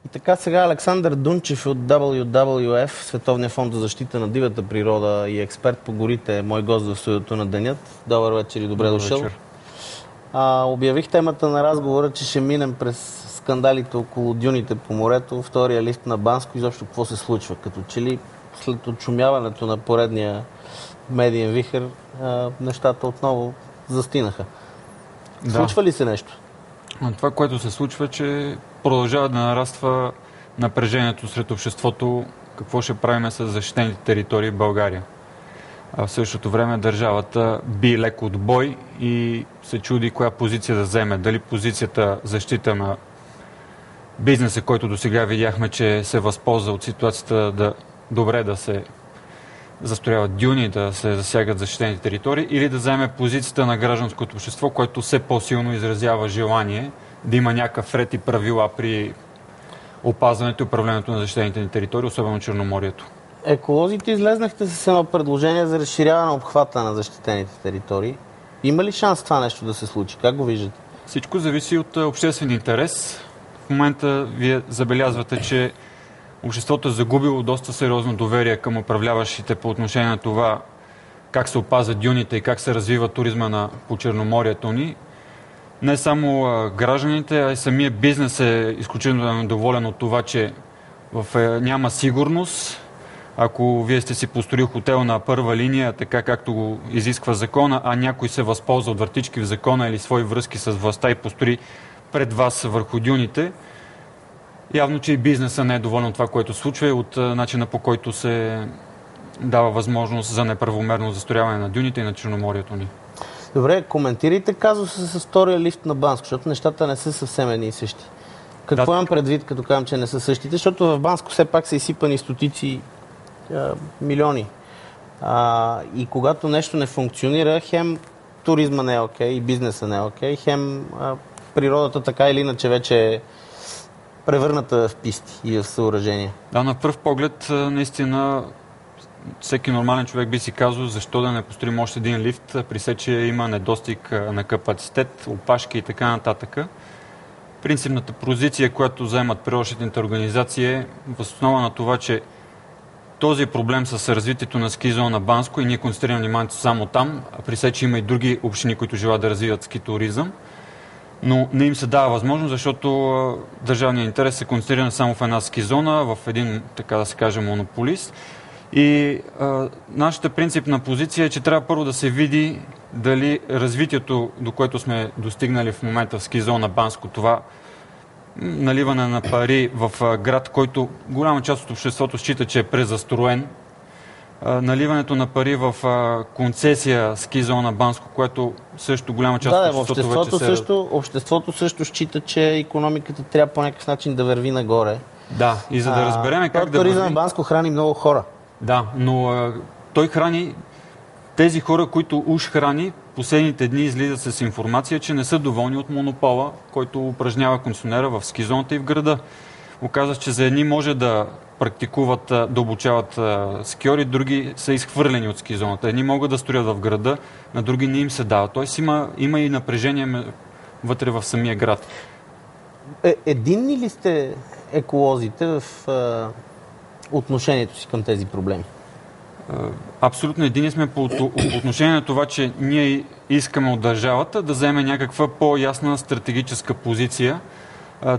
И така сега Александър Дунчев от WWF, Световния фонд за защита на дивата природа и експерт по горите, мой гост в студиото на денят. Добър вечер и добре дошъл. Вечер. Обявих темата на разговора, че ще минем през скандалите около дюните по морето, втория лифт на Банско, изобщо какво се случва. Като че ли след отшумяването на поредния медиен вихър, нещата отново застинаха. Да. Случва ли се нещо? Това, което се случва, е, че продължава да нараства напрежението сред обществото, какво ще правим с защитените територии в България. А в същото време държавата би леко от бой и се чуди коя позиция да вземе. Дали позицията защита на бизнеса, който до сега видяхме, че се възползва от ситуацията добре да се застрояват дюни, да се засягат защитените територии, или да вземе позицията на гражданското общество, което все по-силно изразява желание да има някакъв ред и правила при опазването и управлението на защитените територии, особено Черноморието. Еколозите излезнахте с едно предложение за разширяване на обхвата на защитените територии. Има ли шанс това нещо да се случи? Как го виждате? Всичко зависи от обществен интерес. В момента вие забелязвате, че обществото е загубило доста сериозно доверие към управляващите по отношение на това как се опазват дюните и как се развива туризма по Черноморието ни. Не само гражданите, а и самия бизнес е изключително недоволен от това, че няма сигурност. Ако вие сте си построили хотел на първа линия, така както го изисква закона, а някой се възползва от вратички в закона или свои връзки с властта и построи пред вас върху дюните, явно, че и бизнеса не е доволен от това, което случва и от начина, по който се дава възможност за неправомерно застрояване на дюните и на Черноморието ни. Добре, коментирайте казуса с втория лифт на Банско, защото нещата не са съвсем едни и същи. Какво имам предвид, като казвам, че не са същите? Защото в Банско все пак са изсипани стотици милиони. И когато нещо не функционира, хем туризма не е окей, и бизнеса не е окей, хем природата така или иначе вече е превърната в писти и в съоръжения. Да, на пръв поглед наистина всеки нормален човек би си казал защо да не построим още един лифт, при все, че има недостиг на капацитет, опашки и така нататък. Принципната позиция, която заемат природозащитните организации е въз основа на това, че този проблем с развитието на ски зона Банско и ние концентрираме вниманието само там, при все, че има и други общини, които желаят да развиват ски туризъм, но не им се дава възможност, защото държавният интерес се концентрира само в една ски зона, в един, така да се каже, монополист. И нашата принципна позиция е, че трябва първо да се види дали развитието, до което сме достигнали в момента в ски зона Банско, това наливане на пари в град, който голяма част от обществото счита, че е презастроен, наливането на пари в концесия ски зона Банско, което също голяма част от обществото вече обществото също счита, че икономиката трябва по някакъв начин да върви нагоре. Да, и за да разберем как да туризъм Банско храни много хора. Да, но той храни тези хора, които уж храни, последните дни излизат с информация, че не са доволни от монопола, който упражнява концесионера в ски зоната и в града. Оказва, че за едни може да практикуват, да обучават скиори, други са изхвърлени от ски зоната. Едни могат да строят в града, на други не им се дава. Тоест има и напрежение вътре в самия град. Единни ли сте еколозите в отношението си към тези проблеми? Абсолютно едини сме по отношение на това, че ние искаме от държавата да вземе някаква по-ясна стратегическа позиция,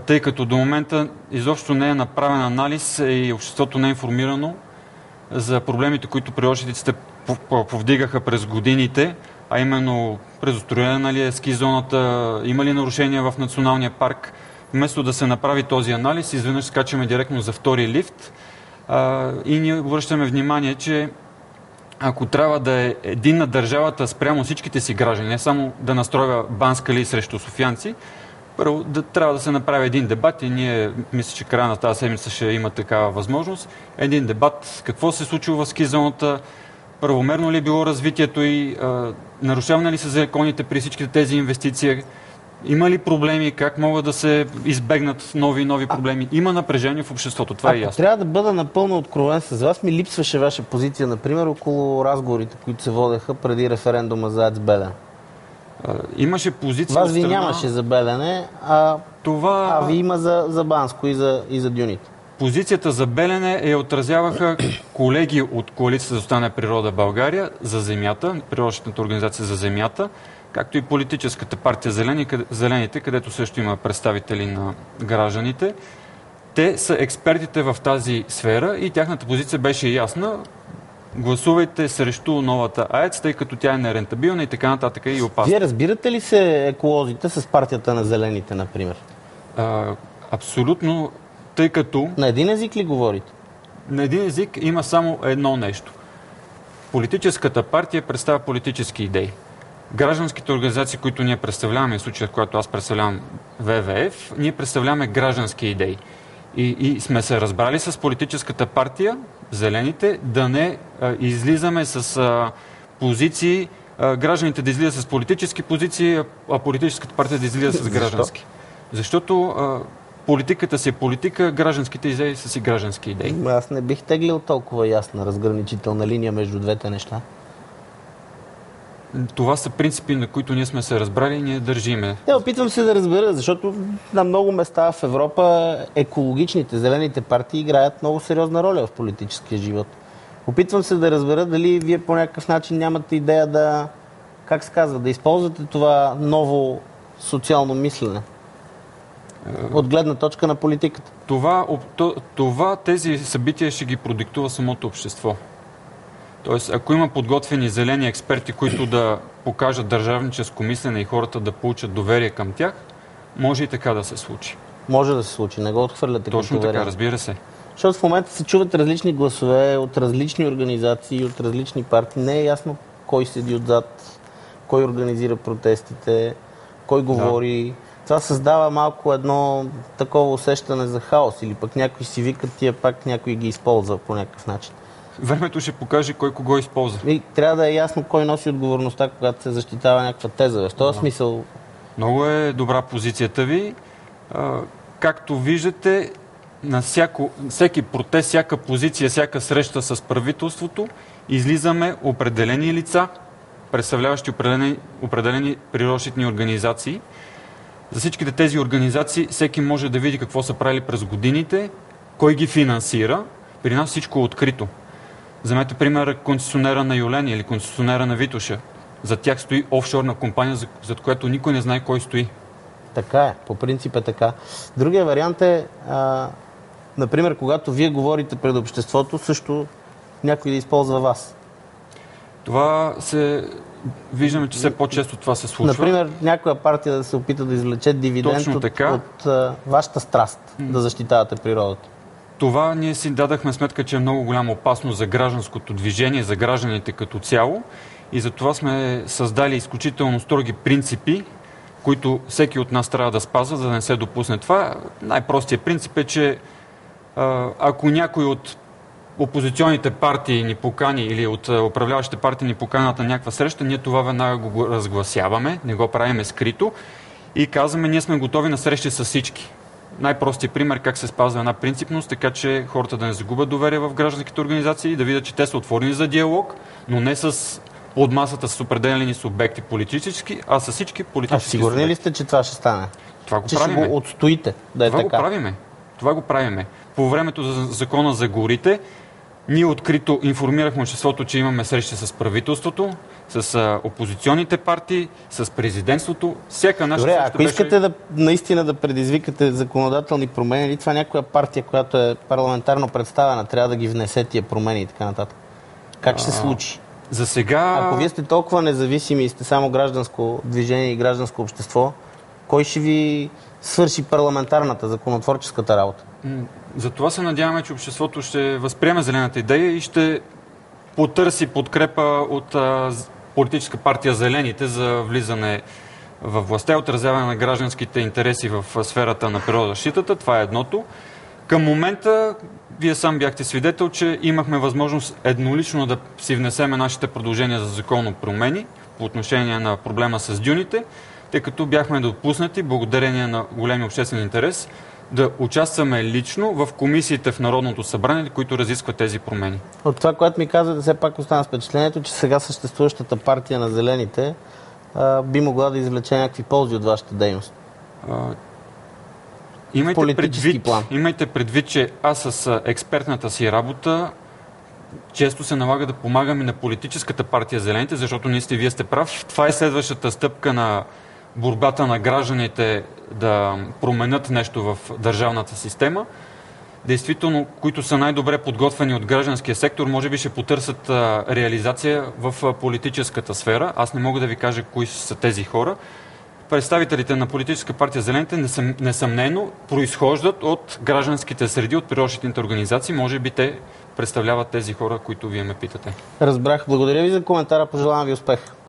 тъй като до момента изобщо не е направен анализ и обществото не е информирано за проблемите, които природозащитниците повдигаха през годините, а именно презастроена ли е ски зоната, има ли нарушения в националния парк. Вместо да се направи този анализ, изведнъж скачаме директно за втори лифт и ние обръщаме внимание, че ако трябва да е единна държавата спрямо всичките си граждани, не само да настройва Банска ли срещу софиянци, първо трябва да се направи един дебат и ние мисля, че края на тази седмица ще има такава възможност. Един дебат, какво се случва в ски зоната, правомерно ли е било развитието и нарушаване ли са законите при всичките тези инвестиции, има ли проблеми, как могат да се избегнат нови проблеми? Има напрежение в обществото, това е ясно. Трябва да бъда напълно откровен с вас. Ми липсваше ваша позиция, например, около разговорите, които се водеха преди референдума за АЕЦ Белене. Имаше позиция. Вас ви нямаше за Белене, а Това... А ви има за Банско и за дюните. Позицията за Белене отразяваха колеги от Коалицията за остана природа България за земята, природната организация за земята, както и политическата партия Зелените, където също има представители на гражданите. Те са експертите в тази сфера и тяхната позиция беше ясна. Гласувайте срещу новата АЕЦ, тъй като тя е нерентабилна и така нататък и опасна. Вие разбирате ли се еколозите с партията на Зелените, например? Абсолютно, тъй като... На един език ли говорите? На един език има само едно нещо. Политическата партия представя политически идеи. Гражданските организации, които ние представляваме, в случая, в който аз представлявам ВВФ, ние представляваме граждански идеи. И сме се разбрали с политическата партия, Зелените, да не излизаме с позиции, гражданите да излизат с политически позиции, а политическата партия да излиза с граждански. Защото политиката си е политика, гражданските идеи са си граждански идеи. Аз не бих теглил толкова ясна разграничителна линия между двете неща. Това са принципи, на които ние сме се разбрали и ние държиме. Опитвам се да разбера, защото на много места в Европа екологичните, зелените партии играят много сериозна роля в политическия живот. Опитвам се да разбера дали вие по някакъв начин нямате идея да, как се казва, да използвате това ново социално мислене от гледна точка на политиката. Тези събития ще ги продиктува самото общество. Тоест, ако има подготвени зелени експерти, които да покажат държавническо мислене и хората да получат доверие към тях, може и така да се случи. Може да се случи, не го отхвърляте. Точно така, разбира се. Защото в момента се чуват различни гласове от различни организации, от различни партии. Не е ясно кой седи отзад, кой организира протестите, кой говори. Да. Това създава малко едно такова усещане за хаос или пък някой си викат, тия пак някой ги използва по някакъв начин. Времето ще покаже кой кого използва. И трябва да е ясно кой носи отговорността, когато се защитава някаква теза. В този смисъл... Много е добра позицията ви. Както виждате, на всеки протест, всяка позиция, всяка среща с правителството, излизаме определени лица, представляващи определени природозащитни организации. За всичките тези организации всеки може да види какво са правили през годините, кой ги финансира. При нас всичко е открито. Вземете пример концесионера на Юлен или концесионера на Витоша. За тях стои офшорна компания, зад която никой не знае кой стои. Така е, по принцип е така. Другия вариант е, например, когато вие говорите пред обществото, също някой да използва вас. Виждаме, че все по-често това се случва. Например, някоя партия да се опита да извлече дивиденд от вашата страст да защитавате природата. Това ние си дадахме сметка, че е много голяма опасност за гражданското движение, за гражданите като цяло и затова сме създали изключително строги принципи, които всеки от нас трябва да спазва, за да не се допусне това. Най-простият принцип е, че ако някой от опозиционните партии ни покани или от управляващите партии ни поканят на някаква среща, ние това веднага го разгласяваме, не го правиме скрито и казваме, ние сме готови на срещи с всички. Най-простият пример как се спазва една принципност, така че хората да не загубят доверие в гражданските организации и да видят, че те са отворени за диалог, но не с под масата с определени субекти политически, а с всички политически сигурни субекти. ли сте, че това ще стане? Това го че правиме. Ще го отстоите, да е това така? Това го правиме. По времето за закона за горите, ние открито информирахме обществото, че имаме срещи с правителството, с опозиционните партии, с президентството. Всяка наша Добре, среща ако искате наистина да предизвикате законодателни промени, или това някоя партия, която е парламентарно представена, трябва да ги внесе тия промени и така нататък? Как ще се случи? За сега... Ако вие сте толкова независими и сте само гражданско движение и гражданско общество, кой ще ви свърши парламентарната, законотворческата работа? Затова се надяваме, че обществото ще възприеме зелената идея и ще потърси подкрепа от политическа партия Зелените за влизане в властта и отразяване на гражданските интереси в сферата на природозащитата. Това е едното. Към момента, вие сам бяхте свидетел, че имахме възможност еднолично да си внесеме нашите предложения за законно промени по отношение на проблема с дюните, тъй като бяхме допуснати, благодарение на големи обществен интерес, да участваме лично в комисиите в Народното събрание, които разискват тези промени. От това, което ми казвате, все пак остана с впечатлението, че сега съществуващата партия на Зелените би могла да извлече някакви ползи от вашата дейност. Имайте предвид, че аз с експертната си работа често се налага да помагам и на политическата партия Зелените, защото наистина вие сте прав. Това е следващата стъпка на борбата на гражданите да променят нещо в държавната система. Действително, които са най-добре подготвени от гражданския сектор, може би ще потърсят реализация в политическата сфера. Аз не мога да ви кажа кои са тези хора. Представителите на политическа партия Зелените несъмнено произхождат от гражданските среди, от природните организации. Може би те представляват тези хора, които вие ме питате. Разбрах. Благодаря ви за коментара. Пожелавам ви успех.